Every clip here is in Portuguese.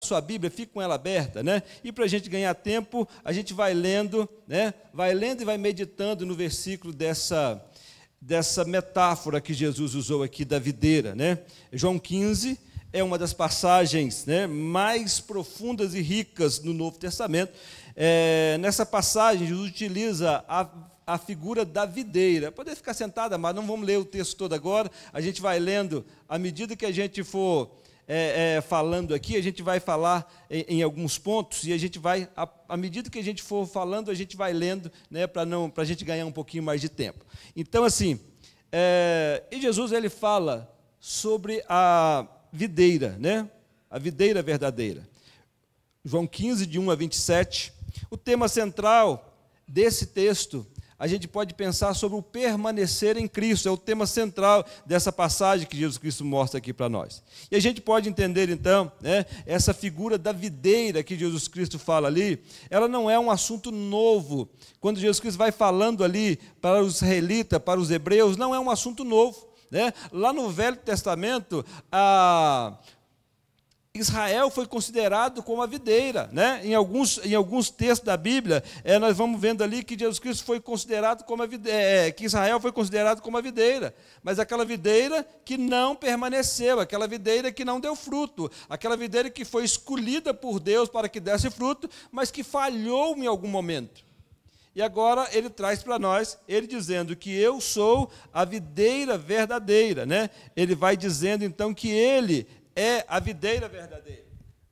sua Bíblia, fique com ela aberta, né? E para a gente ganhar tempo, a gente vai lendo, né? Vai lendo e vai meditando no versículo dessa metáfora que Jesus usou aqui da videira, né? João 15 é uma das passagens, né, mais profundas e ricas no Novo Testamento. Nessa passagem, Jesus utiliza a figura da videira. Pode ficar sentada, mas não vamos ler o texto todo agora. A gente vai lendo, à medida que a gente for falando aqui, a gente vai falar em alguns pontos, e a gente vai, à medida que a gente for falando, a gente vai lendo, né, para a gente ganhar um pouquinho mais de tempo. Então, assim, e Jesus ele fala sobre a videira, né? A videira verdadeira. João 15, de 1 a 27. O tema central desse texto, a gente pode pensar sobre o permanecer em Cristo, é o tema central dessa passagem que Jesus Cristo mostra aqui para nós. E a gente pode entender, então, né, essa figura da videira que Jesus Cristo fala ali, ela não é um assunto novo. Quando Jesus Cristo vai falando ali para os israelitas, para os hebreus, não é um assunto novo, né? Lá no Velho Testamento, Israel foi considerado como a videira, né? Em alguns textos da Bíblia, nós vamos vendo ali que Jesus Cristo foi considerado como a videira, que Israel foi considerado como a videira, mas aquela videira que não permaneceu, aquela videira que não deu fruto, aquela videira que foi escolhida por Deus para que desse fruto, mas que falhou em algum momento. E agora ele traz para nós, ele dizendo que eu sou a videira verdadeira, né? Ele vai dizendo então que ele é a videira verdadeira.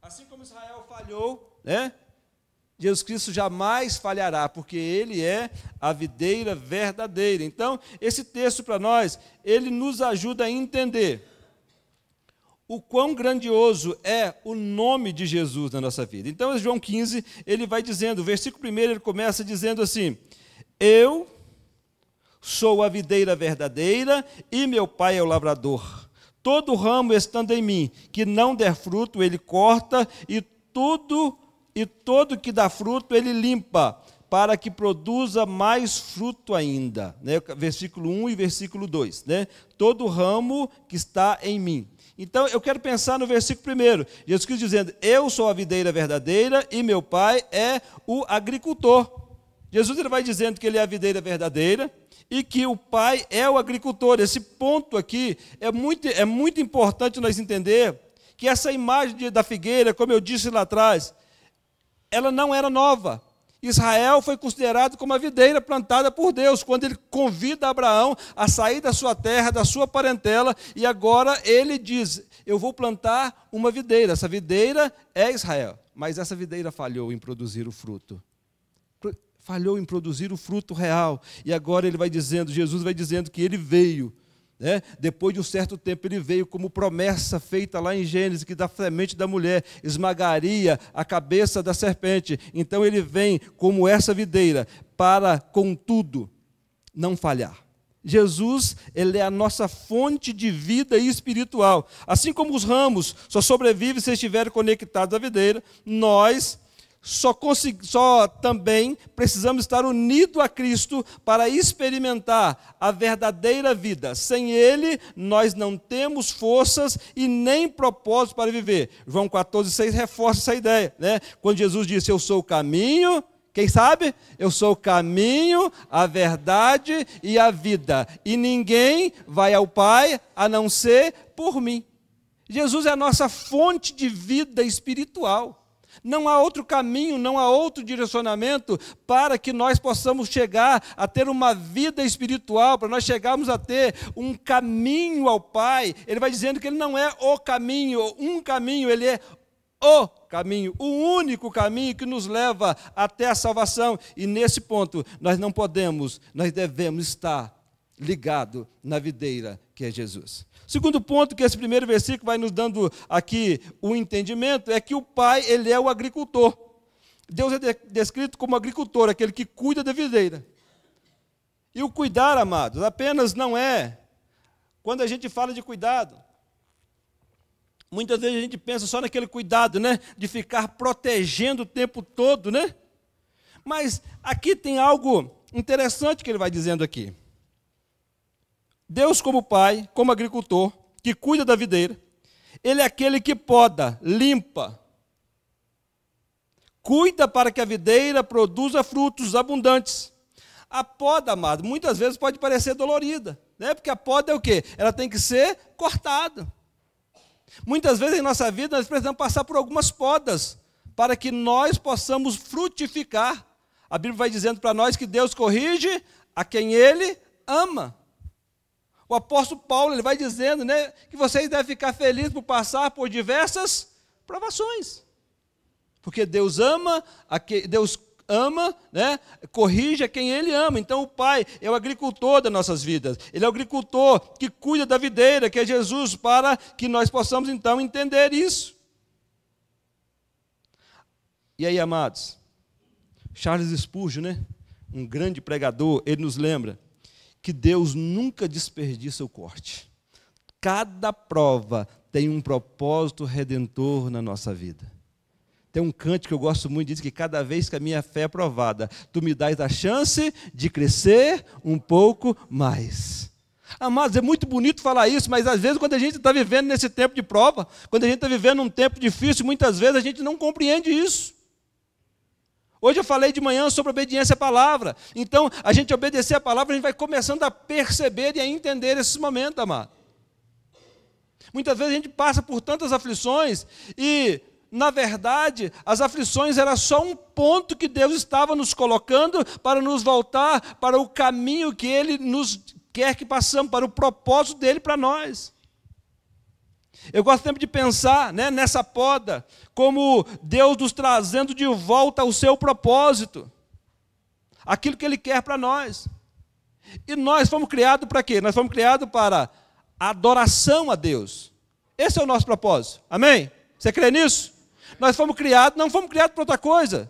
Assim como Israel falhou, né? Jesus Cristo jamais falhará, porque ele é a videira verdadeira. Então, esse texto para nós, ele nos ajuda a entender o quão grandioso é o nome de Jesus na nossa vida. Então, João 15, ele vai dizendo, o versículo 1, ele começa dizendo assim: eu sou a videira verdadeira e meu pai é o lavrador. Todo ramo estando em mim, que não der fruto, ele corta, e todo que dá fruto, ele limpa, para que produza mais fruto ainda. Né? Versículo 1 e versículo 2. Né? Todo ramo que está em mim. Então, eu quero pensar no versículo 1. Jesus Cristo dizendo, eu sou a videira verdadeira e meu pai é o agricultor. Jesus ele vai dizendo que ele é a videira verdadeira e que o pai é o agricultor. Esse ponto aqui é muito importante nós entender que essa imagem da figueira, como eu disse lá atrás, ela não era nova. Israel foi considerado como a videira plantada por Deus, quando ele convida Abraão a sair da sua terra, da sua parentela, e agora ele diz, eu vou plantar uma videira. Essa videira é Israel, mas essa videira falhou em produzir o fruto. Falhou em produzir o fruto real. E agora ele vai dizendo, Jesus vai dizendo que ele veio, né? Depois de um certo tempo ele veio como promessa feita lá em Gênesis, que da semente da mulher esmagaria a cabeça da serpente. Então ele vem como essa videira para, contudo, não falhar. Jesus, ele é a nossa fonte de vida espiritual. Assim como os ramos só sobrevivem se estiverem conectados à videira, nós só também precisamos estar unidos a Cristo para experimentar a verdadeira vida. Sem Ele, nós não temos forças e nem propósito para viver. João 14,6 reforça essa ideia, né? Quando Jesus disse, eu sou o caminho, quem sabe? Eu sou o caminho, a verdade e a vida. E ninguém vai ao Pai a não ser por mim. Jesus é a nossa fonte de vida espiritual. Não há outro caminho, não há outro direcionamento para que nós possamos chegar a ter uma vida espiritual, para nós chegarmos a ter um caminho ao Pai. Ele vai dizendo que ele não é o caminho, um caminho, ele é o caminho, o único caminho que nos leva até a salvação. E nesse ponto, nós não podemos, nós devemos estar ligados na videira que é Jesus. Segundo ponto que esse primeiro versículo vai nos dando aqui o entendimento é que o Pai, ele é o agricultor. Deus é descrito como agricultor, aquele que cuida da videira. E o cuidar, amados, apenas não é, quando a gente fala de cuidado, muitas vezes a gente pensa só naquele cuidado, né, de ficar protegendo o tempo todo, né? Mas aqui tem algo interessante que ele vai dizendo aqui. Deus como Pai, como agricultor, que cuida da videira, Ele é aquele que poda, limpa, cuida para que a videira produza frutos abundantes. A poda, amado, muitas vezes pode parecer dolorida, né? Porque a poda é o quê? Ela tem que ser cortada. Muitas vezes em nossa vida nós precisamos passar por algumas podas para que nós possamos frutificar. A Bíblia vai dizendo para nós que Deus corrige a quem Ele ama. O apóstolo Paulo ele vai dizendo, né, que vocês devem ficar felizes por passar por diversas provações. Porque Deus ama, né, corrige a quem Ele ama. Então o Pai é o agricultor das nossas vidas. Ele é o agricultor que cuida da videira, que é Jesus, para que nós possamos então entender isso. E aí, amados, Charles Spurgeon, né, um grande pregador, ele nos lembra que Deus nunca desperdiça o corte. Cada prova tem um propósito redentor na nossa vida. Tem um cântico que eu gosto muito, diz que cada vez que a minha fé é provada, tu me dás a chance de crescer um pouco mais. Amados, é muito bonito falar isso, mas às vezes quando a gente está vivendo nesse tempo de prova, quando a gente está vivendo um tempo difícil, muitas vezes a gente não compreende isso. Hoje eu falei de manhã sobre obediência à palavra. Então, a gente obedecer à palavra, a gente vai começando a perceber e a entender esses momentos, amado. Muitas vezes a gente passa por tantas aflições e, na verdade, as aflições eram só um ponto que Deus estava nos colocando para nos voltar para o caminho que Ele nos quer que passamos, para o propósito dEle para nós. Eu gosto sempre de pensar, né, nessa poda, como Deus nos trazendo de volta ao seu propósito, aquilo que Ele quer para nós. E nós fomos criados para quê? Nós fomos criados para adoração a Deus. Esse é o nosso propósito, amém? Você crê nisso? Nós fomos criados, não fomos criados para outra coisa.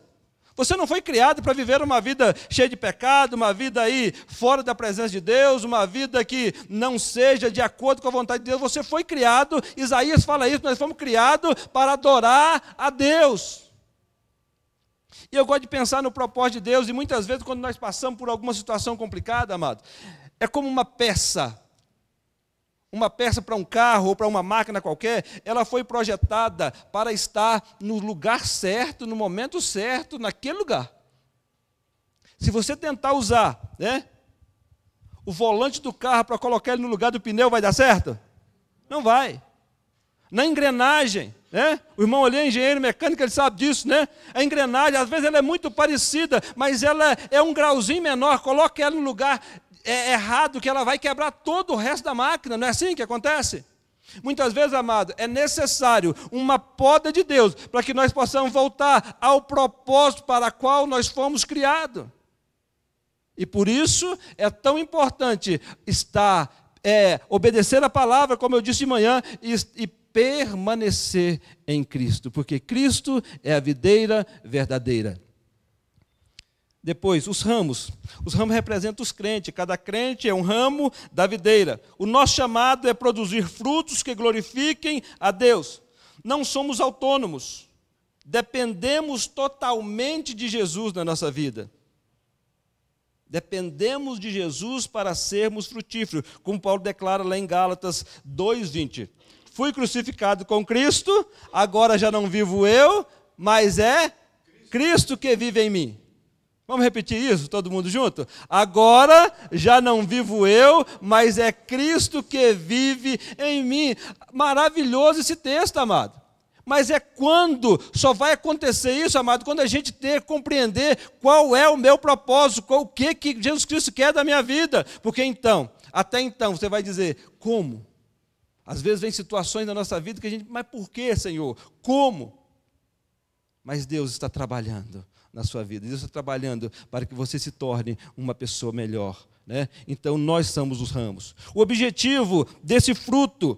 Você não foi criado para viver uma vida cheia de pecado, uma vida aí fora da presença de Deus, uma vida que não seja de acordo com a vontade de Deus. Você foi criado, Isaías fala isso, nós fomos criados para adorar a Deus. E eu gosto de pensar no propósito de Deus, e muitas vezes quando nós passamos por alguma situação complicada, amado, é como uma peça para um carro ou para uma máquina qualquer, ela foi projetada para estar no lugar certo, no momento certo, naquele lugar. Se você tentar usar, né, o volante do carro para colocar ele no lugar do pneu, vai dar certo? Não vai. Na engrenagem, né? O irmão ali é engenheiro mecânico, ele sabe disso, né? A engrenagem, às vezes ela é muito parecida, mas ela é um grauzinho menor, coloca ela no lugar errado, que ela vai quebrar todo o resto da máquina, não é assim que acontece? Muitas vezes, amado, é necessário uma poda de Deus, para que nós possamos voltar ao propósito para o qual nós fomos criados. E por isso é tão importante obedecer a palavra, como eu disse de manhã, e permanecer em Cristo, porque Cristo é a videira verdadeira. Depois, os ramos. Os ramos representam os crentes. Cada crente é um ramo da videira. O nosso chamado é produzir frutos que glorifiquem a Deus. Não somos autônomos. Dependemos totalmente de Jesus na nossa vida. Dependemos de Jesus para sermos frutíferos. Como Paulo declara lá em Gálatas 2:20. Fui crucificado com Cristo, agora já não vivo eu, mas é Cristo que vive em mim. Vamos repetir isso, todo mundo junto? Agora já não vivo eu, mas é Cristo que vive em mim. Maravilhoso esse texto, amado. Mas só vai acontecer isso, amado, quando a gente compreender qual é o meu propósito, o que Jesus Cristo quer da minha vida. Porque até então, você vai dizer, como? Às vezes vem situações na nossa vida que a gente, mas por que, Senhor? Como? Mas Deus está trabalhando na sua vida. Deus está trabalhando para que você se torne uma pessoa melhor, né? Então, nós somos os ramos. O objetivo desse fruto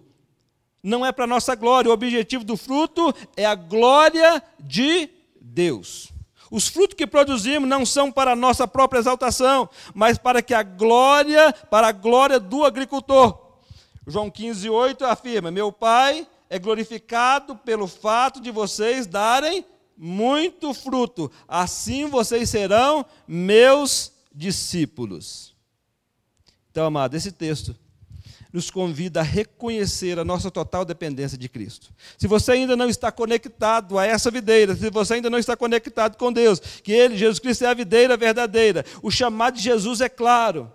não é para a nossa glória. O objetivo do fruto é a glória de Deus. Os frutos que produzimos não são para a nossa própria exaltação, mas para a glória do agricultor. João 15:8 afirma, meu Pai é glorificado pelo fato de vocês darem muito fruto, assim vocês serão meus discípulos. Então, amado, esse texto nos convida a reconhecer a nossa total dependência de Cristo. Se você ainda não está conectado a essa videira, se você ainda não está conectado com Deus, que Ele, Jesus Cristo, é a videira verdadeira, o chamado de Jesus é claro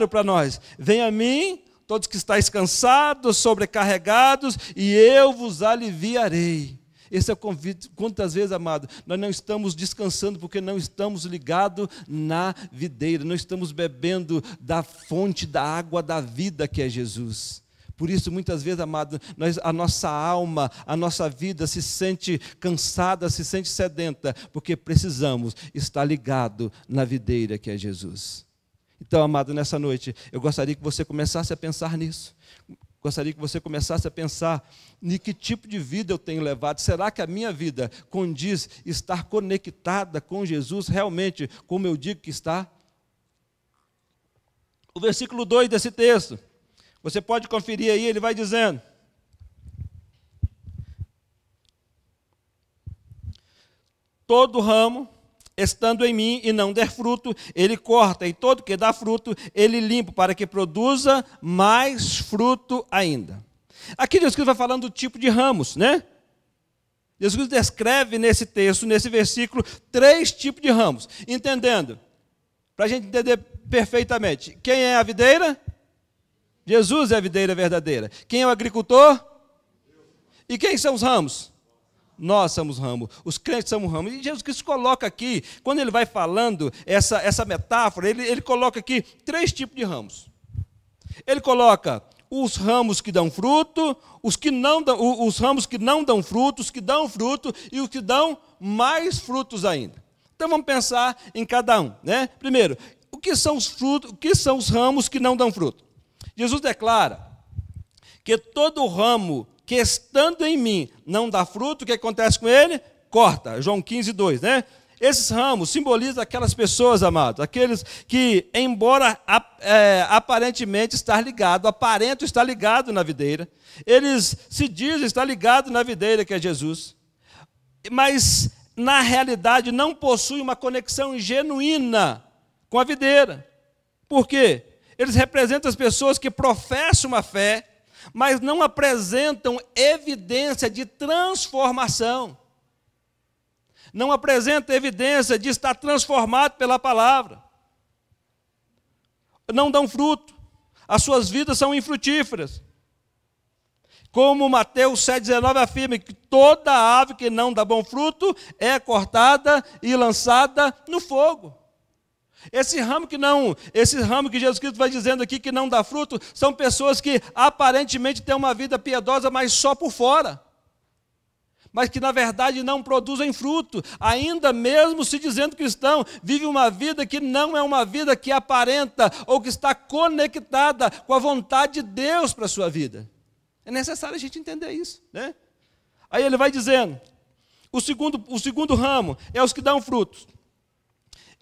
para nós. Venha a mim, todos que estáis cansados, sobrecarregados, e eu vos aliviarei. Esse é o convite. Quantas vezes, amado, nós não estamos descansando porque não estamos ligados na videira, não estamos bebendo da fonte da água da vida que é Jesus. Por isso, muitas vezes, amado, a nossa alma, a nossa vida se sente cansada, se sente sedenta, porque precisamos estar ligado na videira que é Jesus. Então, amado, nessa noite, eu gostaria que você começasse a pensar nisso. Gostaria que você começasse a pensar em que tipo de vida eu tenho levado. Será que a minha vida condiz estar conectada com Jesus realmente, como eu digo que está? O versículo 2 desse texto, você pode conferir aí, ele vai dizendo: todo ramo estando em mim e não der fruto, ele corta, e todo que dá fruto, ele limpa, para que produza mais fruto ainda. Aqui Jesus vai falando do tipo de ramos, né? Jesus descreve nesse texto, nesse versículo, 3 tipos de ramos, entendendo, para a gente entender perfeitamente, quem é a videira? Jesus é a videira verdadeira. Quem é o agricultor? E quem são os ramos? Nós somos ramos, os crentes somos ramos. E Jesus Cristo coloca aqui, quando ele vai falando essa metáfora, ele coloca aqui 3 tipos de ramos. Ele coloca os ramos que dão fruto, os ramos que não dão fruto, os que dão fruto e os que dão mais frutos ainda. Então vamos pensar em cada um, né? Primeiro, o que são os frutos, o que são os ramos que não dão fruto? Jesus declara que todo ramo que estando em mim não dá fruto, o que acontece com ele? Corta. João 15, 2, né? Esses ramos simbolizam aquelas pessoas, amados, aqueles que, embora aparentemente aparentam estar ligado na videira, eles se dizem estar ligados na videira que é Jesus, mas na realidade não possuem uma conexão genuína com a videira. Por quê? Eles representam as pessoas que professam uma fé, mas não apresentam evidência de transformação. Não apresentam evidência de estar transformado pela palavra. Não dão fruto. As suas vidas são infrutíferas. Como Mateus 7,19 afirma que toda ave que não dá bom fruto é cortada e lançada no fogo. Esse ramo que Jesus Cristo vai dizendo aqui que não dá fruto, são pessoas que aparentemente têm uma vida piedosa, mas só por fora. Mas que na verdade não produzem fruto, ainda mesmo se dizendo cristão, vive uma vida que não é uma vida que aparenta ou que está conectada com a vontade de Deus para a sua vida. É necessário a gente entender isso, né? Aí ele vai dizendo, o segundo ramo é os que dão frutos.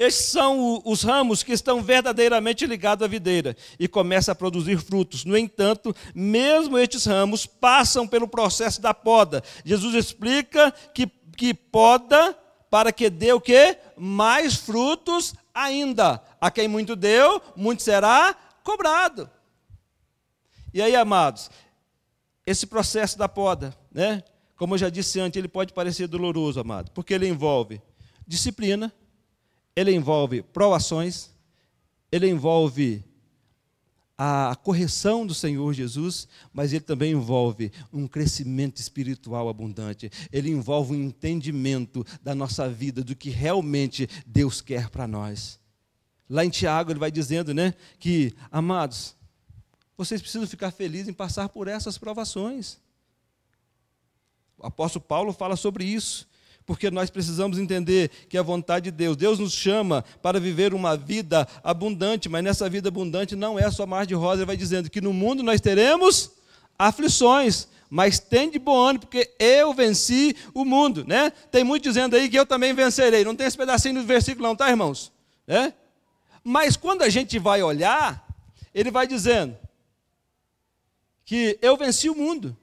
Estes são os ramos que estão verdadeiramente ligados à videira e começam a produzir frutos. No entanto, mesmo estes ramos passam pelo processo da poda. Jesus explica que poda para que dê o quê? Mais frutos ainda. A quem muito deu, muito será cobrado. E aí, amados, esse processo da poda, né? Como eu já disse antes, ele pode parecer doloroso, amado, porque ele envolve disciplina, ele envolve provações, ele envolve a correção do Senhor Jesus, mas ele também envolve um crescimento espiritual abundante. Ele envolve um entendimento da nossa vida, do que realmente Deus quer para nós. Lá em Tiago ele vai dizendo, né, que, amados, vocês precisam ficar felizes em passar por essas provações. O apóstolo Paulo fala sobre isso. Porque nós precisamos entender que a vontade de Deus nos chama para viver uma vida abundante, mas nessa vida abundante não é só mar de rosa. Ele vai dizendo que no mundo nós teremos aflições, mas tem de bom ânimo, porque eu venci o mundo, né? Tem muito dizendo aí que eu também vencerei. Não tem esse pedacinho no versículo não, tá, irmãos? É? Mas quando a gente vai olhar, ele vai dizendo que eu venci o mundo.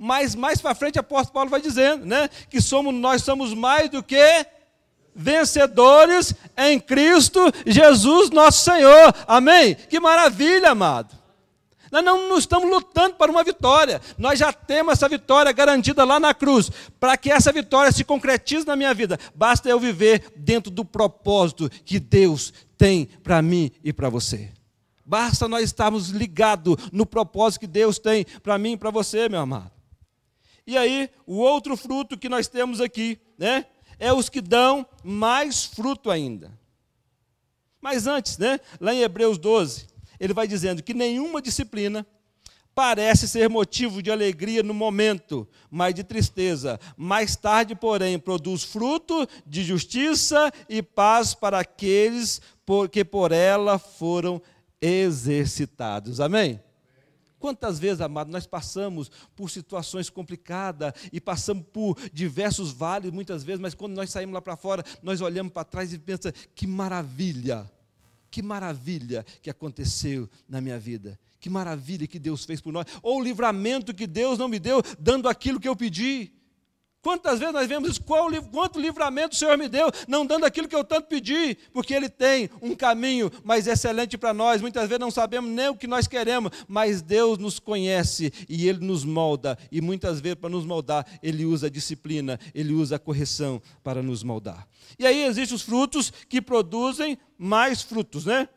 Mas mais para frente o apóstolo Paulo vai dizendo, né, que nós somos mais do que vencedores em Cristo Jesus nosso Senhor. Amém? Que maravilha, amado. Nós não estamos lutando para uma vitória. Nós já temos essa vitória garantida lá na cruz. Para que essa vitória se concretize na minha vida, basta eu viver dentro do propósito que Deus tem para mim e para você. Basta nós estarmos ligados no propósito que Deus tem para mim e para você, meu amado. E aí, o outro fruto que nós temos aqui, né, é os que dão mais fruto ainda. Mas antes, né, lá em Hebreus 12, ele vai dizendo que nenhuma disciplina parece ser motivo de alegria no momento, mas de tristeza. Mais tarde, porém, produz fruto de justiça e paz para aqueles que por ela foram exercitados. Amém? Quantas vezes, amado, nós passamos por situações complicadas e passamos por diversos vales, muitas vezes, mas quando nós saímos lá para fora, nós olhamos para trás e pensamos, que maravilha que aconteceu na minha vida, que maravilha que Deus fez por nós, ou o livramento que Deus não me deu, dando aquilo que eu pedi. Quantas vezes nós vemos isso? Quanto livramento o Senhor me deu, não dando aquilo que eu tanto pedi, porque Ele tem um caminho mais excelente para nós. Muitas vezes não sabemos nem o que nós queremos, mas Deus nos conhece e Ele nos molda. E muitas vezes, para nos moldar, Ele usa a disciplina, Ele usa a correção para nos moldar. E aí existem os frutos que produzem mais frutos, né?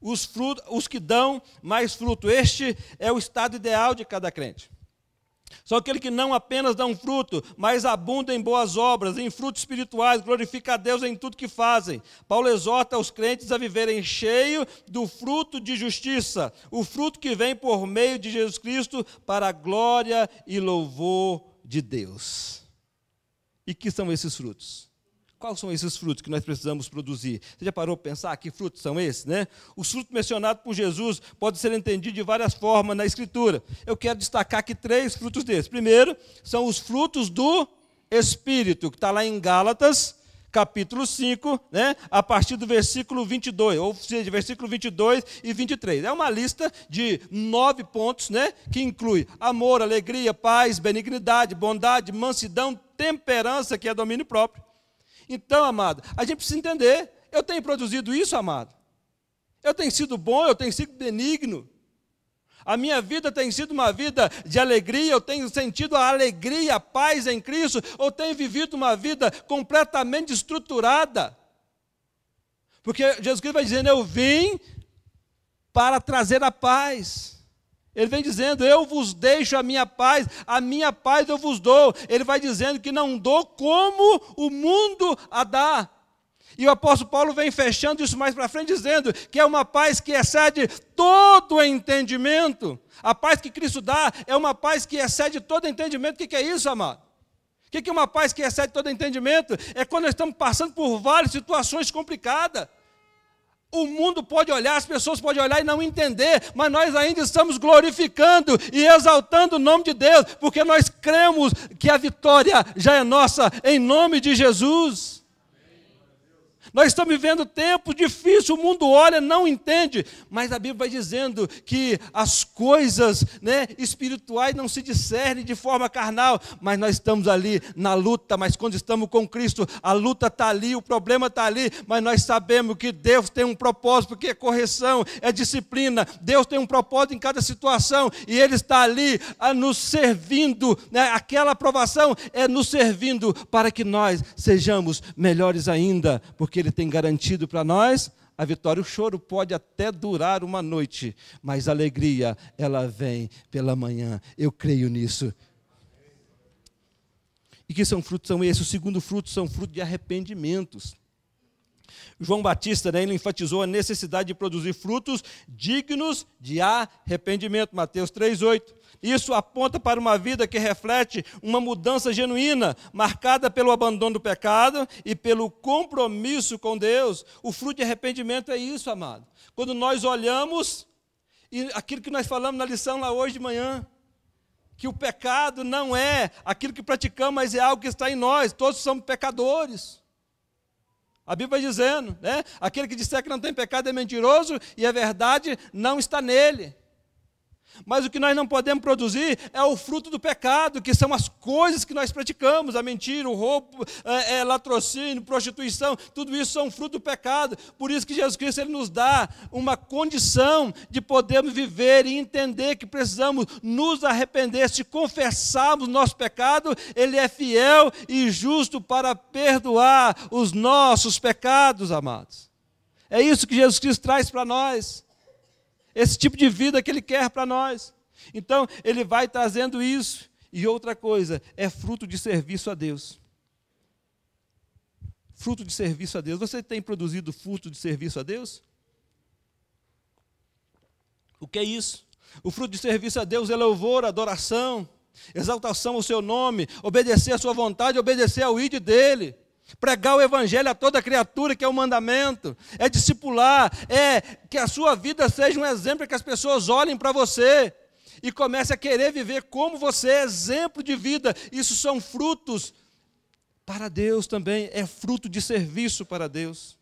Os que dão mais fruto. Este é o estado ideal de cada crente. São aqueles que não apenas dão fruto, mas abundam em boas obras, em frutos espirituais, glorificam a Deus em tudo que fazem. Paulo exorta os crentes a viverem cheio do fruto de justiça, o fruto que vem por meio de Jesus Cristo para a glória e louvor de Deus. E que são esses frutos? Quais são esses frutos que nós precisamos produzir? Você já parou para pensar que frutos são esses, né? Os frutos mencionados por Jesus podem ser entendidos de várias formas na Escritura. Eu quero destacar aqui 3 frutos desses. Primeiro, são os frutos do Espírito, que está lá em Gálatas, capítulo 5, né? A partir do versículo 22, ou seja, versículo 22 e 23. É uma lista de 9 pontos, né? Que inclui amor, alegria, paz, benignidade, bondade, mansidão, temperança, que é domínio próprio. Então, amado, a gente precisa entender, eu tenho produzido isso, amado. Eu tenho sido bom, eu tenho sido benigno. A minha vida tem sido uma vida de alegria, eu tenho sentido a alegria, a paz em Cristo, ou tenho vivido uma vida completamente estruturada. Porque Jesus Cristo vai dizendo, eu vim para trazer a paz. Ele vem dizendo, eu vos deixo a minha paz eu vos dou. Ele vai dizendo que não dou como o mundo a dá. E o apóstolo Paulo vem fechando isso mais para frente, dizendo que é uma paz que excede todo o entendimento. A paz que Cristo dá é uma paz que excede todo entendimento. O que é isso, amado? O que é uma paz que excede todo entendimento? É quando nós estamos passando por várias situações complicadas. O mundo pode olhar, as pessoas podem olhar e não entender, mas nós ainda estamos glorificando e exaltando o nome de Deus, porque nós cremos que a vitória já é nossa, em nome de Jesus. Nós estamos vivendo tempo difícil, o mundo olha, não entende, mas a Bíblia vai dizendo que as coisas, né, espirituais não se discernem de forma carnal, mas nós estamos ali na luta, mas quando estamos com Cristo, a luta está ali, o problema está ali, mas nós sabemos que Deus tem um propósito, porque é correção, é disciplina, Deus tem um propósito em cada situação, e Ele está ali a nos servindo, né, aquela aprovação é nos servindo para que nós sejamos melhores ainda, porque Ele tem garantido para nós a vitória. O choro pode até durar uma noite, mas a alegria, ela vem pela manhã. Eu creio nisso. E que frutos são esses? O segundo fruto são frutos de arrependimentos. João Batista, né, ele enfatizou a necessidade de produzir frutos dignos de arrependimento. Mateus 3,8. Isso aponta para uma vida que reflete uma mudança genuína, marcada pelo abandono do pecado e pelo compromisso com Deus. O fruto de arrependimento é isso, amado. Quando nós olhamos, e aquilo que nós falamos na lição lá hoje de manhã, que o pecado não é aquilo que praticamos, mas é algo que está em nós. Todos somos pecadores. A Bíblia vai dizendo, né? Aquele que disser que não tem pecado é mentiroso e a verdade não está nele. Mas o que nós não podemos produzir é o fruto do pecado, que são as coisas que nós praticamos, a mentira, o roubo, latrocínio, prostituição, tudo isso são fruto do pecado. Por isso que Jesus Cristo ele nos dá uma condição de podermos viver e entender que precisamos nos arrepender. Se confessarmos nosso pecado, Ele é fiel e justo para perdoar os nossos pecados, amados. É isso que Jesus Cristo traz para nós. Esse tipo de vida que Ele quer para nós. Então, Ele vai trazendo isso. E outra coisa, é fruto de serviço a Deus. Fruto de serviço a Deus. Você tem produzido fruto de serviço a Deus? O que é isso? O fruto de serviço a Deus é louvor, adoração, exaltação ao seu nome, obedecer à sua vontade, obedecer ao ID dEle. Pregar o evangelho a toda criatura, que é o mandamento, é discipular, é que a sua vida seja um exemplo, que as pessoas olhem para você e comecem a querer viver como você, exemplo de vida. Isso são frutos para Deus também, é fruto de serviço para Deus.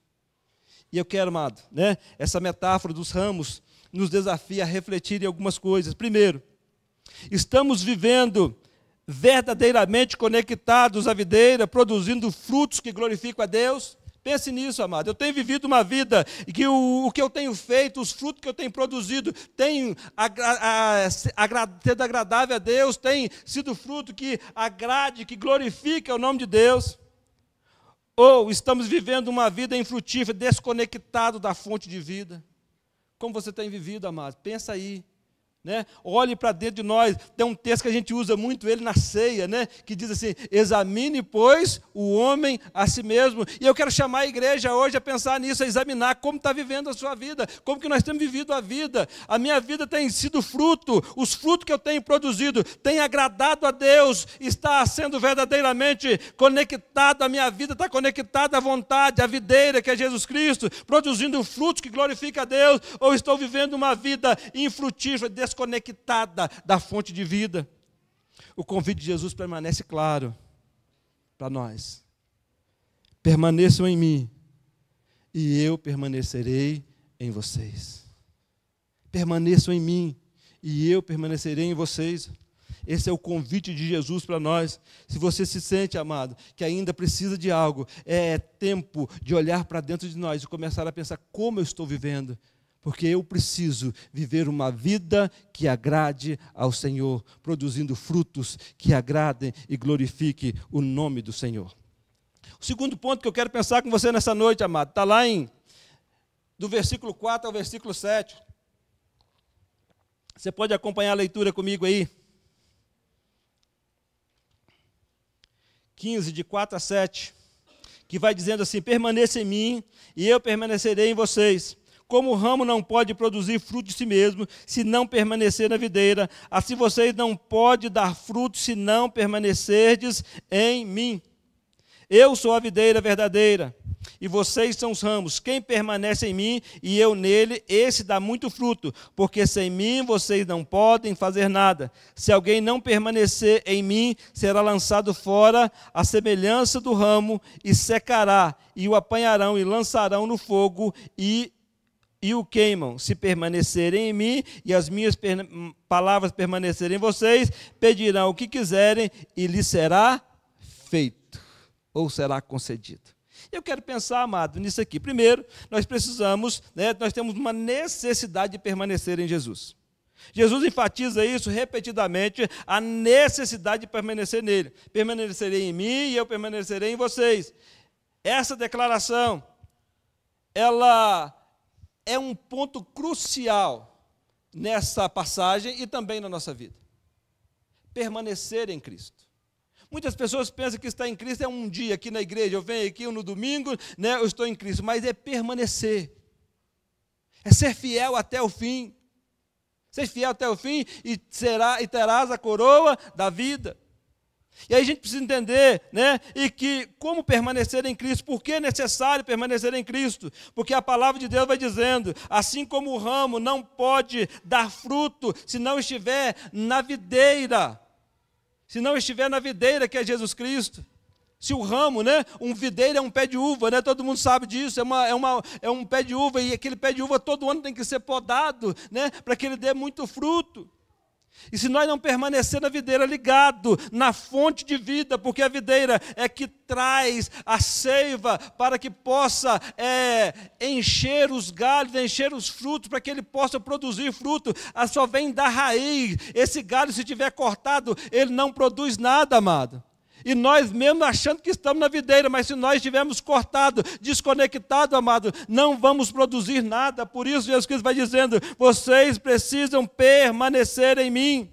E eu quero, amado, essa metáfora dos ramos nos desafia a refletir em algumas coisas. Primeiro, estamos vivendo verdadeiramente conectados à videira, produzindo frutos que glorificam a Deus? Pense nisso, amado. Eu tenho vivido uma vida que o que eu tenho feito, os frutos que eu tenho produzido, tem sido agradável a Deus, tem sido fruto que agrade, que glorifica o nome de Deus? Ou estamos vivendo uma vida infrutífera, desconectado da fonte de vida? Como você tem vivido, amado? Pensa aí. Olhe para dentro de nós. Tem um texto que a gente usa muito ele na ceia, que diz assim: examine, pois, o homem a si mesmo. E eu quero chamar a igreja hoje a pensar nisso, a examinar como está vivendo a sua vida, como que nós temos vivido a vida. A minha vida tem sido fruto, os frutos que eu tenho produzido têm agradado a Deus, está sendo verdadeiramente conectado, a minha vida está conectada à vontade, à videira que é Jesus Cristo, produzindo frutos que glorificam a Deus, ou estou vivendo uma vida infrutífera, desconectada da fonte de vida? O convite de Jesus permanece claro para nós: permaneçam em mim e eu permanecerei em vocês. Permaneçam em mim e eu permanecerei em vocês. Esse é o convite de Jesus para nós. Se você se sente, amado, que ainda precisa de algo, é tempo de olhar para dentro de nós e começar a pensar: como eu estou vivendo? Porque eu preciso viver uma vida que agrade ao Senhor, produzindo frutos que agradem e glorifiquem o nome do Senhor. O segundo ponto que eu quero pensar com você nessa noite, amado, está lá do versículo 4 ao versículo 7. Você pode acompanhar a leitura comigo aí. 15, de 4 a 7, que vai dizendo assim: permaneça em mim e eu permanecerei em vocês. Como o ramo não pode produzir fruto de si mesmo, se não permanecer na videira, assim vocês não podem dar fruto, se não permanecerdes em mim. Eu sou a videira verdadeira, e vocês são os ramos. Quem permanece em mim e eu nele, esse dá muito fruto, porque sem mim vocês não podem fazer nada. Se alguém não permanecer em mim, será lançado fora à semelhança do ramo, e secará, e o apanharão e lançarão no fogo, e o queimam. Se permanecerem em mim e as minhas palavras permanecerem em vocês, pedirão o que quiserem e lhes será feito, ou será concedido. Eu quero pensar, amado, nisso aqui. Primeiro, nós precisamos, nós temos uma necessidade de permanecer em Jesus. Jesus enfatiza isso repetidamente, a necessidade de permanecer nele. Permanecerei em mim e eu permanecerei em vocês. Essa declaração, ela é um ponto crucial nessa passagem e também na nossa vida. Permanecer em Cristo. Muitas pessoas pensam que estar em Cristo é um dia aqui na igreja, eu venho aqui no domingo, eu estou em Cristo, mas é permanecer. É ser fiel até o fim. Ser fiel até o fim e terás a coroa da vida. E aí a gente precisa entender, e que como permanecer em Cristo, por que é necessário permanecer em Cristo? Porque a palavra de Deus vai dizendo: assim como o ramo não pode dar fruto se não estiver na videira, que é Jesus Cristo. Se o ramo, um videiro é um pé de uva, todo mundo sabe disso, é um pé de uva, e aquele pé de uva todo ano tem que ser podado, para que ele dê muito fruto. E se nós não permanecer na videira ligado, na fonte de vida, porque a videira é que traz a seiva para que possa encher os galhos, encher os frutos, para que ele possa produzir fruto, só vem da raiz. Esse galho, se tiver cortado, ele não produz nada, amado. E nós mesmo achando que estamos na videira, mas se nós estivermos cortados, desconectados, amado, não vamos produzir nada. Por isso Jesus Cristo vai dizendo, vocês precisam permanecer em mim.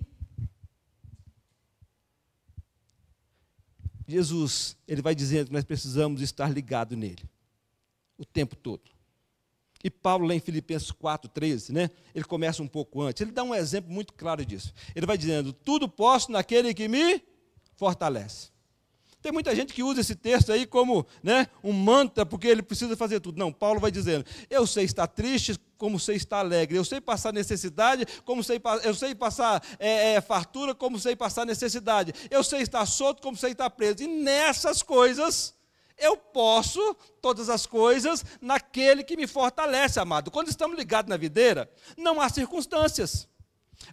Jesus, ele vai dizendo que nós precisamos estar ligados nele, o tempo todo. E Paulo, lá em Filipenses 4:13, né, ele começa um pouco antes, ele dá um exemplo muito claro disso. Ele vai dizendo, tudo posso naquele que me fortalece. Tem muita gente que usa esse texto aí como, né, um mantra, porque ele precisa fazer tudo. Não, Paulo vai dizendo, eu sei estar triste como sei estar alegre, eu sei passar necessidade, eu sei passar fartura como sei passar necessidade, eu sei estar solto como sei estar preso. E nessas coisas, eu posso todas as coisas naquele que me fortalece, amado. Quando estamos ligados na videira, não há circunstâncias.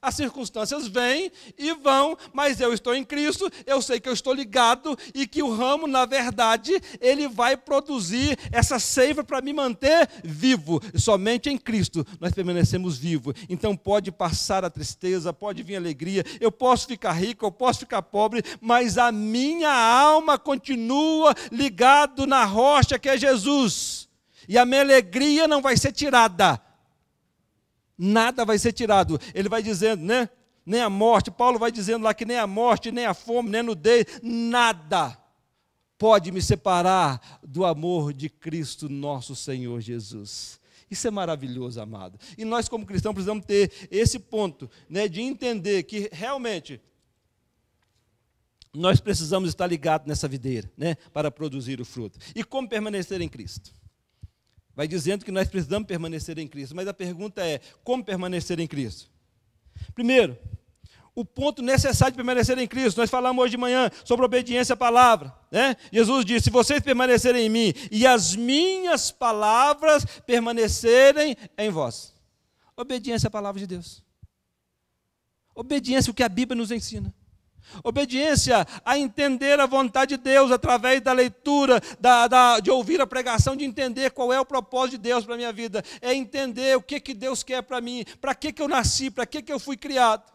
As circunstâncias vêm e vão, mas eu estou em Cristo, eu sei que eu estou ligado e que o ramo, na verdade, ele vai produzir essa seiva para me manter vivo. E somente em Cristo nós permanecemos vivos. Então pode passar a tristeza, pode vir a alegria, eu posso ficar rico, eu posso ficar pobre, mas a minha alma continua ligado na rocha que é Jesus. E a minha alegria não vai ser tirada. Nada vai ser tirado. Ele vai dizendo, né? Nem a morte, Paulo vai dizendo lá que nem a morte, nem a fome, nem a nudez, nada pode me separar do amor de Cristo nosso Senhor Jesus. Isso é maravilhoso, amado. E nós como cristãos precisamos ter esse ponto, né, de entender que realmente nós precisamos estar ligados nessa videira, né, para produzir o fruto. E como permanecer em Cristo? Vai dizendo que nós precisamos permanecer em Cristo, mas a pergunta é, como permanecer em Cristo? Primeiro, o ponto necessário de permanecer em Cristo, nós falamos hoje de manhã sobre obediência à palavra, né? Jesus disse, se vocês permanecerem em mim e as minhas palavras permanecerem em vós. Obediência à palavra de Deus. Obediência ao que a Bíblia nos ensina. Obediência a entender a vontade de Deus através da leitura, de ouvir a pregação, de entender qual é o propósito de Deus para a minha vida. É entender o que Deus quer para mim, para que eu nasci, para que eu fui criado.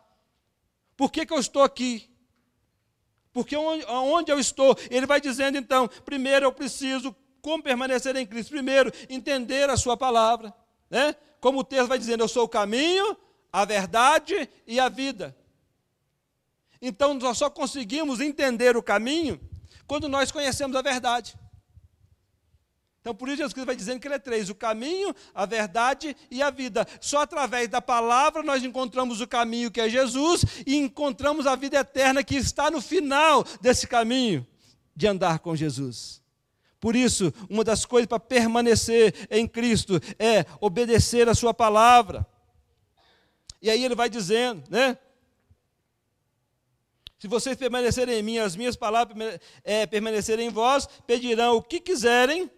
Por que eu estou aqui? Porque onde eu estou? Ele vai dizendo então, primeiro eu preciso, como permanecer em Cristo? Primeiro, entender a sua palavra, né? Como o texto vai dizendo, eu sou o caminho, a verdade e a vida. Então, nós só conseguimos entender o caminho quando nós conhecemos a verdade. Então, por isso Jesus Cristo vai dizendo que ele é três, o caminho, a verdade e a vida. Só através da palavra nós encontramos o caminho que é Jesus e encontramos a vida eterna que está no final desse caminho de andar com Jesus. Por isso, uma das coisas para permanecer em Cristo é obedecer a sua palavra. E aí ele vai dizendo, né? Se vocês permanecerem em mim, as minhas palavras permanecerem em vós, pedirão o que quiserem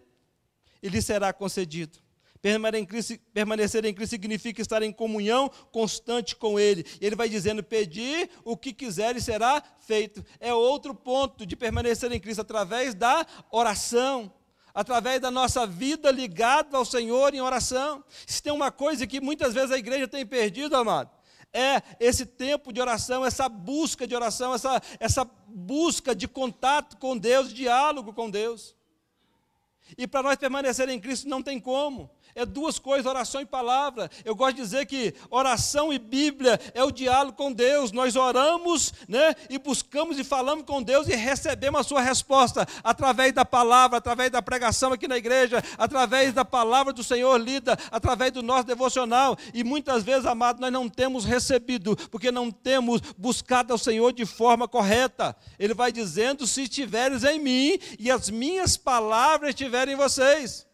e lhes será concedido. Permanecer em Cristo significa estar em comunhão constante com Ele. E Ele vai dizendo, pedir o que quiser e será feito. É outro ponto de permanecer em Cristo, através da oração, através da nossa vida ligada ao Senhor em oração. Se tem uma coisa que muitas vezes a igreja tem perdido, amado, é esse tempo de oração, essa busca de oração, essa busca de contato com Deus, diálogo com Deus. E para nós permanecer em Cristo não tem como. É duas coisas, oração e palavra. Eu gosto de dizer que oração e Bíblia é o diálogo com Deus. Nós oramos, né, e buscamos e falamos com Deus e recebemos a sua resposta através da palavra, através da pregação aqui na igreja, através da palavra do Senhor lida, através do nosso devocional. E muitas vezes, amado, nós não temos recebido, porque não temos buscado ao Senhor de forma correta. Ele vai dizendo, se estiveres em mim e as minhas palavras estiverem em vocês,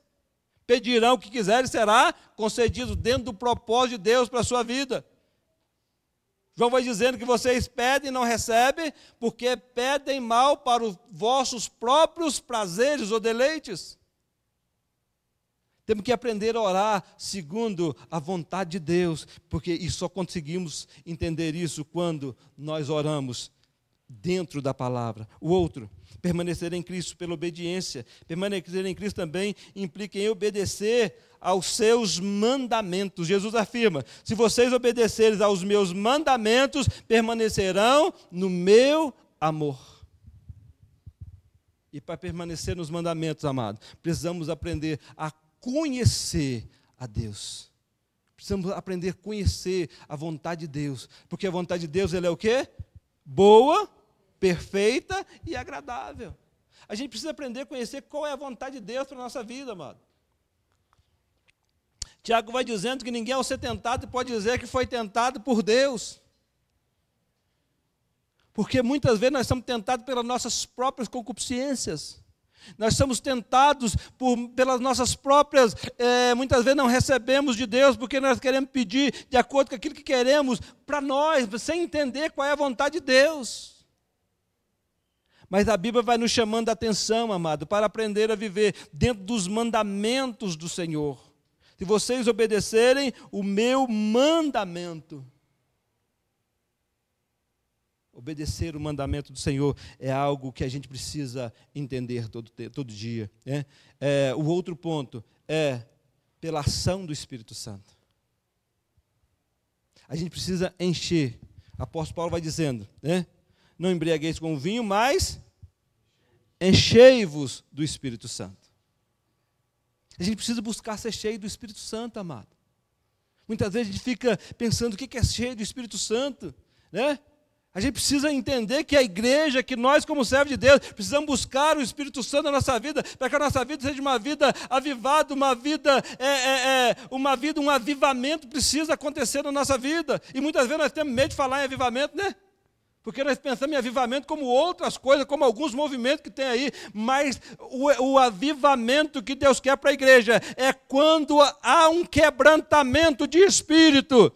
pedirão o que quiserem, será concedido dentro do propósito de Deus para a sua vida. João vai dizendo que vocês pedem e não recebem, porque pedem mal para os vossos próprios prazeres ou deleites. Temos que aprender a orar segundo a vontade de Deus, e só conseguimos entender isso quando nós oramos dentro da palavra. O outro, permanecer em Cristo pela obediência. Permanecer em Cristo também implica em obedecer aos seus mandamentos. Jesus afirma: se vocês obedecerem aos meus mandamentos, permanecerão no meu amor. E para permanecer nos mandamentos, amado, precisamos aprender a conhecer a Deus. Precisamos aprender a conhecer a vontade de Deus, porque a vontade de Deus, ela é o quê? Boa, perfeita e agradável. A gente precisa aprender a conhecer qual é a vontade de Deus para a nossa vida, amado. Tiago vai dizendo que ninguém, ao ser tentado, pode dizer que foi tentado por Deus. Porque muitas vezes nós estamos tentados pelas nossas próprias concupiscências. Nós somos tentados pelas nossas próprias, muitas vezes não recebemos de Deus, porque nós queremos pedir de acordo com aquilo que queremos para nós, sem entender qual é a vontade de Deus. Mas a Bíblia vai nos chamando a atenção, amado, para aprender a viver dentro dos mandamentos do Senhor. Se vocês obedecerem o meu mandamento. Obedecer o mandamento do Senhor é algo que a gente precisa entender todo dia. Né? O outro ponto é pela ação do Espírito Santo. A gente precisa encher. O apóstolo Paulo vai dizendo, né? Não embriagueis com vinho, mas enchei-vos do Espírito Santo. A gente precisa buscar ser cheio do Espírito Santo, amado. Muitas vezes a gente fica pensando o que é cheio do Espírito Santo, né? A gente precisa entender que a igreja, que nós como servos de Deus, precisamos buscar o Espírito Santo na nossa vida, para que a nossa vida seja uma vida avivada, um avivamento precisa acontecer na nossa vida. E muitas vezes nós temos medo de falar em avivamento, né? Porque nós pensamos em avivamento como outras coisas, como alguns movimentos que tem aí, mas o avivamento que Deus quer para a igreja é quando há um quebrantamento de espírito.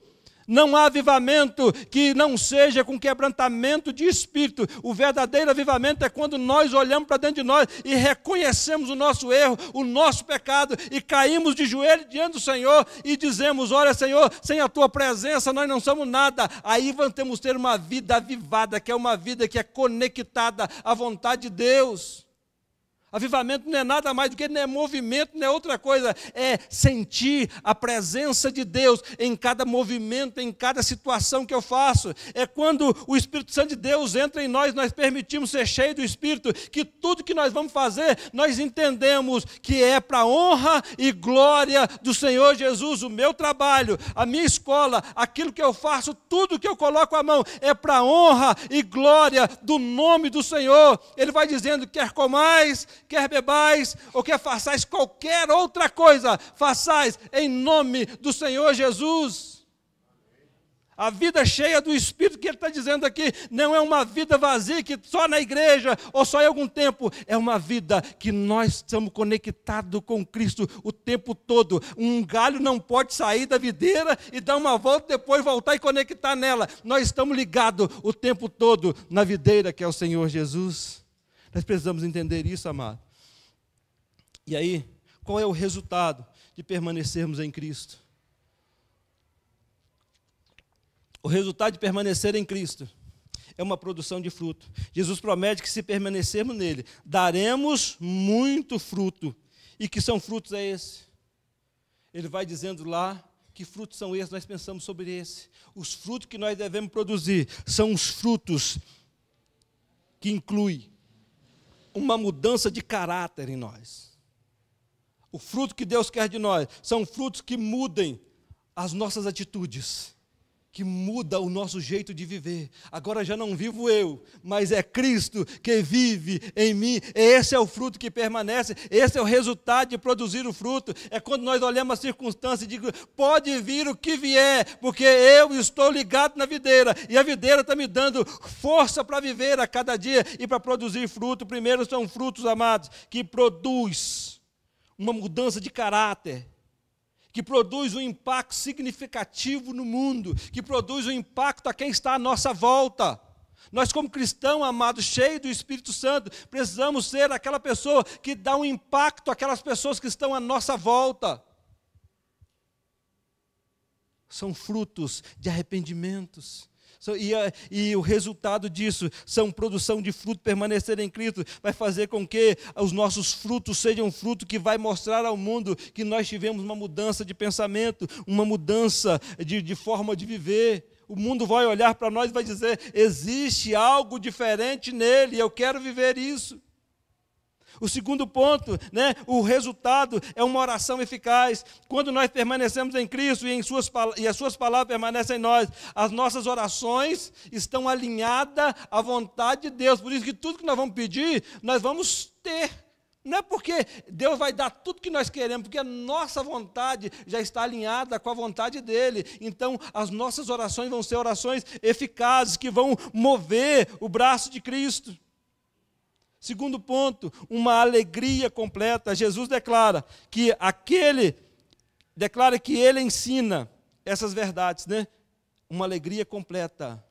Não há avivamento que não seja com quebrantamento de espírito. O verdadeiro avivamento é quando nós olhamos para dentro de nós e reconhecemos o nosso erro, o nosso pecado, e caímos de joelho diante do Senhor e dizemos: olha, Senhor, sem a tua presença nós não somos nada. Aí vamos ter uma vida avivada, que é uma vida que é conectada à vontade de Deus. Avivamento não é nada mais do que, não é movimento, não é outra coisa, é sentir a presença de Deus em cada movimento, em cada situação que eu faço. É quando o Espírito Santo de Deus entra em nós, nós permitimos ser cheio do Espírito, que tudo que nós vamos fazer, nós entendemos que é para a honra e glória do Senhor Jesus. O meu trabalho, a minha escola, aquilo que eu faço, tudo que eu coloco a mão, é para a honra e glória do nome do Senhor. Ele vai dizendo: quer comais, quer bebais, ou quer façais qualquer outra coisa, façais em nome do Senhor Jesus. A vida cheia do Espírito que ele está dizendo aqui, não é uma vida vazia, que só na igreja, ou só em algum tempo, é uma vida que nós estamos conectados com Cristo o tempo todo. Um galho não pode sair da videira e dar uma volta, depois voltar e conectar nela. Nós estamos ligados o tempo todo na videira que é o Senhor Jesus. Nós precisamos entender isso, amado. E aí, qual é o resultado de permanecermos em Cristo? O resultado de permanecer em Cristo é uma produção de fruto. Jesus promete que, se permanecermos nele, daremos muito fruto. E que são frutos é esse? Ele vai dizendo lá que frutos são esses, nós pensamos sobre esse. Os frutos que nós devemos produzir são os frutos que incluem uma mudança de caráter em nós. O fruto que Deus quer de nós são frutos que mudem as nossas atitudes, que muda o nosso jeito de viver. Agora já não vivo eu, mas é Cristo que vive em mim. Esse é o fruto que permanece, esse é o resultado de produzir o fruto. É quando nós olhamos a circunstância e digo: pode vir o que vier, porque eu estou ligado na videira, e a videira está me dando força para viver a cada dia e para produzir fruto. Primeiro são frutos, amados, que produz uma mudança de caráter, que produz um impacto significativo no mundo, que produz um impacto a quem está à nossa volta. Nós, como cristãos, amados, cheios do Espírito Santo, precisamos ser aquela pessoa que dá um impacto àquelas pessoas que estão à nossa volta. são frutos de arrependimentos. E o resultado disso são produção de fruto, permanecer em Cristo, vai fazer com que os nossos frutos sejam um fruto que vai mostrar ao mundo que nós tivemos uma mudança de pensamento, uma mudança de forma de viver. O mundo vai olhar para nós e vai dizer, existe algo diferente nele, eu quero viver isso. O segundo ponto, o resultado é uma oração eficaz. Quando nós permanecemos em Cristo e as suas palavras permanecem em nós, as nossas orações estão alinhadas à vontade de Deus. Por isso que tudo que nós vamos pedir, nós vamos ter. Não é porque Deus vai dar tudo que nós queremos, porque a nossa vontade já está alinhada com a vontade dEle. Então, as nossas orações vão ser orações eficazes, que vão mover o braço de Cristo. Segundo ponto, uma alegria completa. Jesus declara que Ele ensina essas verdades, Uma alegria completa.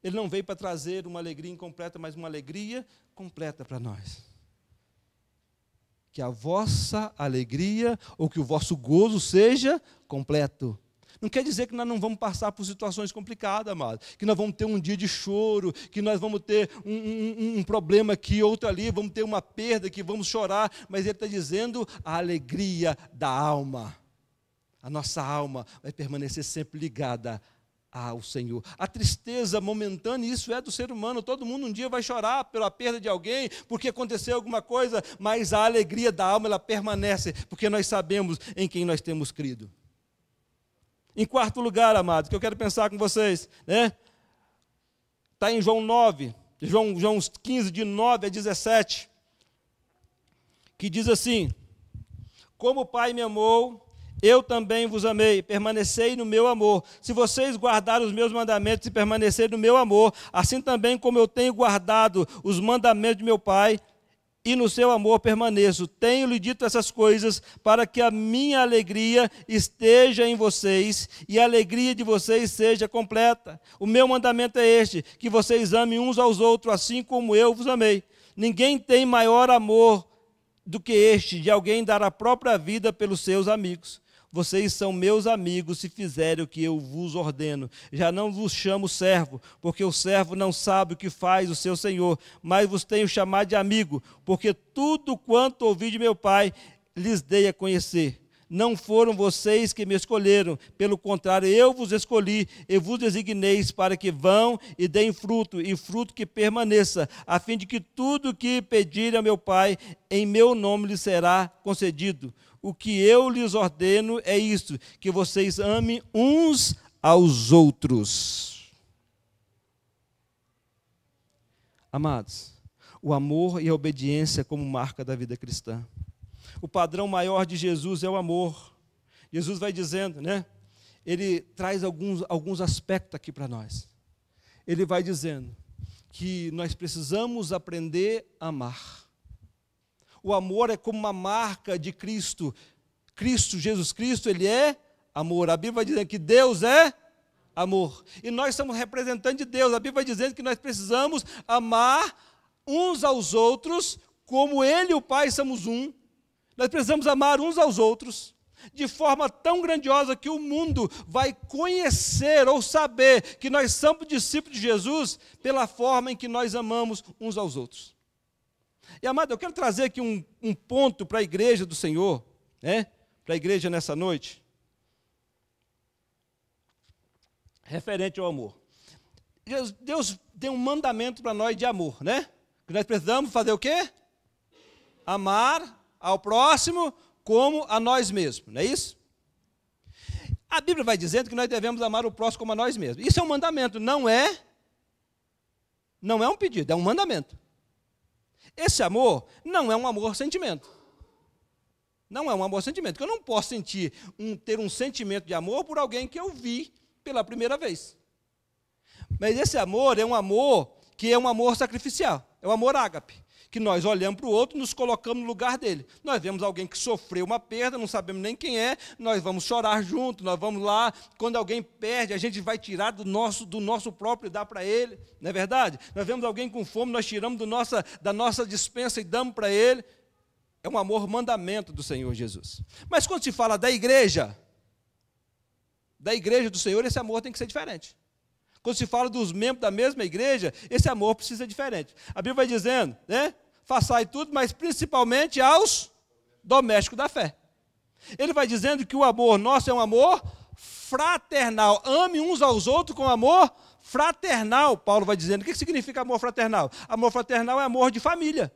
Ele não veio para trazer uma alegria incompleta, mas uma alegria completa para nós. Que a vossa alegria ou que o vosso gozo seja completo. Não quer dizer que nós não vamos passar por situações complicadas, amado. Que nós vamos ter um dia de choro, que nós vamos ter um problema aqui, outro ali, vamos ter uma perda, que vamos chorar. Mas ele está dizendo a alegria da alma. A nossa alma vai permanecer sempre ligada ao Senhor. A tristeza momentânea, isso é do ser humano. Todo mundo um dia vai chorar pela perda de alguém, porque aconteceu alguma coisa, mas a alegria da alma, ela permanece, porque nós sabemos em quem nós temos crido. Em quarto lugar, amados, que eu quero pensar com vocês, está em João 9, João 15, de 9 a 17, que diz assim, como o Pai me amou, eu também vos amei, permanecei no meu amor. Se vocês guardarem os meus mandamentos e permanecerem no meu amor, assim também como eu tenho guardado os mandamentos de meu Pai, e no seu amor permaneço. Tenho-lhe dito essas coisas para que a minha alegria esteja em vocês e a alegria de vocês seja completa. O meu mandamento é este, que vocês amem uns aos outros, assim como eu vos amei. Ninguém tem maior amor do que este, de alguém dar a própria vida pelos seus amigos. Vocês são meus amigos se fizerem o que eu vos ordeno. Já não vos chamo servo, porque o servo não sabe o que faz o seu senhor, mas vos tenho chamado de amigo, porque tudo quanto ouvi de meu Pai, lhes dei a conhecer. Não foram vocês que me escolheram, pelo contrário, eu vos escolhi e vos designei para que vão e deem fruto, e fruto que permaneça, a fim de que tudo que pedirem a meu Pai, em meu nome lhes será concedido. O que eu lhes ordeno é isto, que vocês amem uns aos outros. Amados, o amor e a obediência como marca da vida cristã. O padrão maior de Jesus é o amor. Jesus vai dizendo, Ele traz alguns aspectos aqui para nós. Ele vai dizendo que nós precisamos aprender a amar. O amor é como uma marca de Cristo. Jesus Cristo, Ele é amor. A Bíblia vai dizer que Deus é amor. E nós somos representantes de Deus. A Bíblia vai dizendo que nós precisamos amar uns aos outros, como Ele e o Pai somos um. Nós precisamos amar uns aos outros, de forma tão grandiosa que o mundo vai conhecer ou saber que nós somos discípulos de Jesus pela forma em que nós amamos uns aos outros. E, amado, eu quero trazer aqui um ponto para a igreja do Senhor, para a igreja nessa noite, referente ao amor. Deus deu um mandamento para nós de amor, Que nós precisamos fazer o quê? Amar ao próximo como a nós mesmos, não é isso? A Bíblia vai dizendo que nós devemos amar o próximo como a nós mesmos. Isso é um mandamento, não é um pedido, é um mandamento. Esse amor não é um amor-sentimento. Não é um amor-sentimento, porque eu não posso ter um sentimento de amor por alguém que eu vi pela primeira vez. Mas esse amor é um amor que é um amor sacrificial, é o amor ágape, que nós olhamos para o outro e nos colocamos no lugar dele. Nós vemos alguém que sofreu uma perda, não sabemos nem quem é, nós vamos chorar junto, nós vamos lá, quando alguém perde, a gente vai tirar do nosso próprio e dar para ele, não é verdade? Nós vemos alguém com fome, nós tiramos da nossa despensa e damos para ele. É um amor mandamento do Senhor Jesus. Mas quando se fala da igreja, da igreja do Senhor, esse amor tem que ser diferente. Quando se fala dos membros da mesma igreja, esse amor precisa ser diferente. A Bíblia vai dizendo, né? Façai tudo, mas principalmente aos domésticos da fé. Ele vai dizendo que o amor nosso é um amor fraternal. Ame uns aos outros com amor fraternal, Paulo vai dizendo. O que significa amor fraternal? Amor fraternal é amor de família.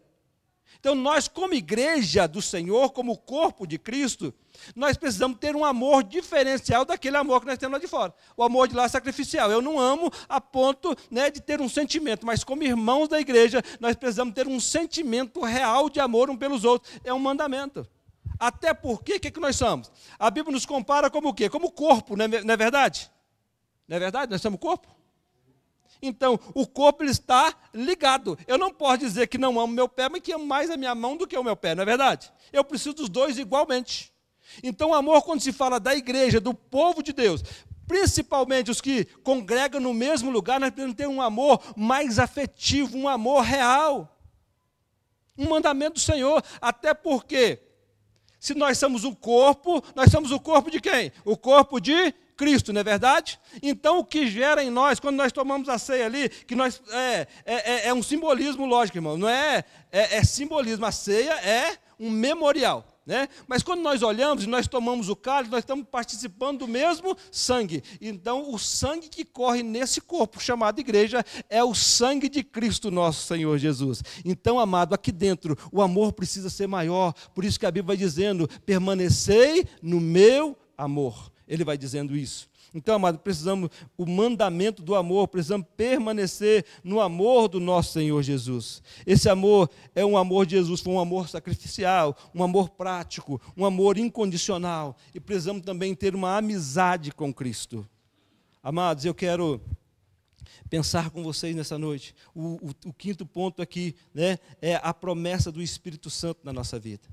Então nós, como igreja do Senhor, como corpo de Cristo, nós precisamos ter um amor diferencial daquele amor que nós temos lá de fora. O amor de lá é sacrificial. Eu não amo a ponto, né, de ter um sentimento, mas como irmãos da igreja, nós precisamos ter um sentimento real de amor um pelos outros. É um mandamento. Até porque, o que nós somos? A Bíblia nos compara como o quê? Como corpo, não é verdade? Não é verdade? Nós somos corpo? Então, o corpo ele está ligado. Eu não posso dizer que não amo meu pé, mas que amo mais a minha mão do que o meu pé, não é verdade? Eu preciso dos dois igualmente. Então, o amor, quando se fala da igreja, do povo de Deus, principalmente os que congregam no mesmo lugar, nós precisamos ter um amor mais afetivo, um amor real. Um mandamento do Senhor, até porque, se nós somos o corpo, nós somos o corpo de quem? O corpo de Cristo, não é verdade? Então, o que gera em nós, quando nós tomamos a ceia ali, que nós é um simbolismo, lógico, irmão, não é simbolismo, a ceia é um memorial, né? Mas quando nós olhamos e nós tomamos o cálice, nós estamos participando do mesmo sangue. Então, o sangue que corre nesse corpo chamado igreja é o sangue de Cristo nosso Senhor Jesus. Então, amado, aqui dentro, o amor precisa ser maior, por isso que a Bíblia vai dizendo, permanecei no meu amor. Ele vai dizendo isso. Então, amado, precisamos, o mandamento do amor, precisamos permanecer no amor do nosso Senhor Jesus. Esse amor é um amor de Jesus, foi um amor sacrificial, um amor prático, um amor incondicional. E precisamos também ter uma amizade com Cristo. Amados, eu quero pensar com vocês nessa noite. O quinto ponto aqui, né, é a promessa do Espírito Santo na nossa vida.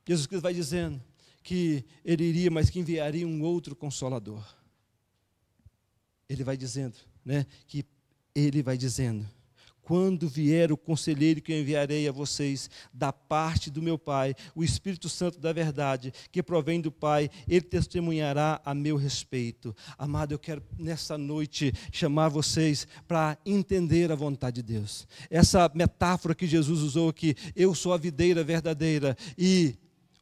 Jesus Cristo vai dizendo que ele iria, mas que enviaria um outro Consolador. Ele vai dizendo, né, que ele vai dizendo, quando vier o Conselheiro que eu enviarei a vocês, da parte do meu Pai, o Espírito Santo da verdade, que provém do Pai, ele testemunhará a meu respeito. Amado, eu quero nessa noite chamar vocês para entender a vontade de Deus. Essa metáfora que Jesus usou aqui, eu sou a videira verdadeira e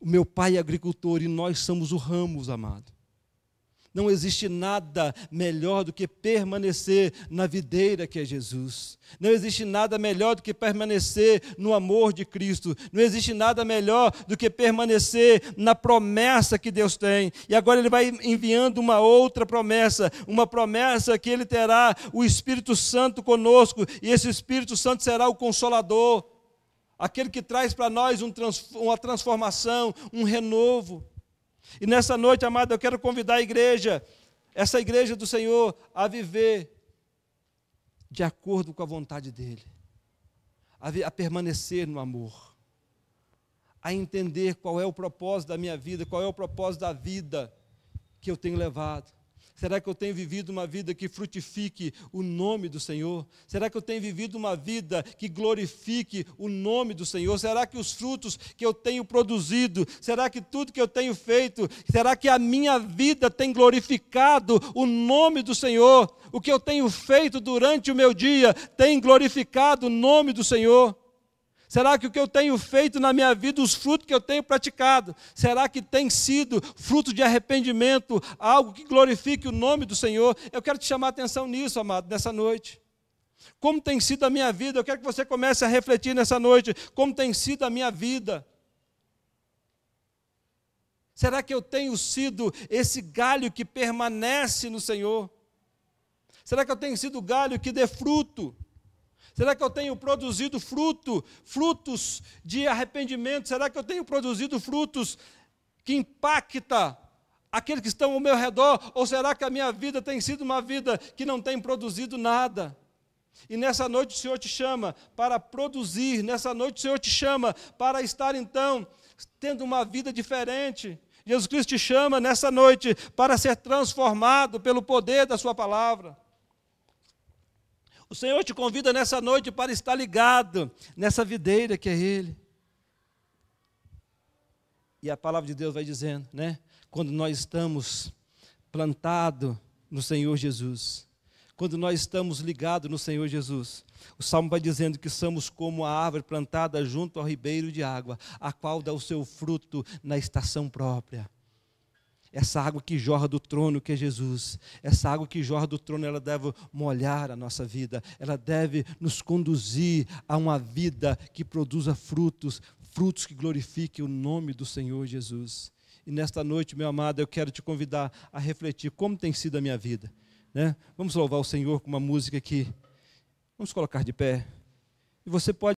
o meu pai é agricultor e nós somos o ramos, amado. Não existe nada melhor do que permanecer na videira que é Jesus. Não existe nada melhor do que permanecer no amor de Cristo. Não existe nada melhor do que permanecer na promessa que Deus tem. E agora Ele vai enviando uma outra promessa, uma promessa que Ele terá o Espírito Santo conosco, e esse Espírito Santo será o Consolador. Aquele que traz para nós uma transformação, um renovo. E nessa noite, amado, eu quero convidar a igreja, essa igreja do Senhor, a viver de acordo com a vontade dEle. A permanecer no amor. A entender qual é o propósito da minha vida, qual é o propósito da vida que eu tenho levado. Será que eu tenho vivido uma vida que frutifique o nome do Senhor? Será que eu tenho vivido uma vida que glorifique o nome do Senhor? Será que os frutos que eu tenho produzido, será que tudo que eu tenho feito, será que a minha vida tem glorificado o nome do Senhor? O que eu tenho feito durante o meu dia tem glorificado o nome do Senhor? Será que o que eu tenho feito na minha vida, os frutos que eu tenho praticado, será que tem sido fruto de arrependimento, algo que glorifique o nome do Senhor? Eu quero te chamar a atenção nisso, amado, nessa noite. Como tem sido a minha vida? Eu quero que você comece a refletir nessa noite, como tem sido a minha vida. Será que eu tenho sido esse galho que permanece no Senhor? Será que eu tenho sido o galho que dê fruto? Será que eu tenho produzido frutos de arrependimento? Será que eu tenho produzido frutos que impactam aqueles que estão ao meu redor? Ou será que a minha vida tem sido uma vida que não tem produzido nada? E nessa noite o Senhor te chama para produzir, nessa noite o Senhor te chama para estar então tendo uma vida diferente. Jesus Cristo te chama nessa noite para ser transformado pelo poder da sua palavra. O Senhor te convida nessa noite para estar ligado nessa videira que é Ele. E a palavra de Deus vai dizendo, né? Quando nós estamos plantado no Senhor Jesus, quando nós estamos ligados no Senhor Jesus, o Salmo vai dizendo que somos como a árvore plantada junto ao ribeiro de água, a qual dá o seu fruto na estação própria. Essa água que jorra do trono, que é Jesus, essa água que jorra do trono, ela deve molhar a nossa vida, ela deve nos conduzir a uma vida que produza frutos, frutos que glorifiquem o nome do Senhor Jesus. E nesta noite, meu amado, eu quero te convidar a refletir como tem sido a minha vida, né? Vamos louvar o Senhor com uma música aqui. Vamos colocar de pé. E você pode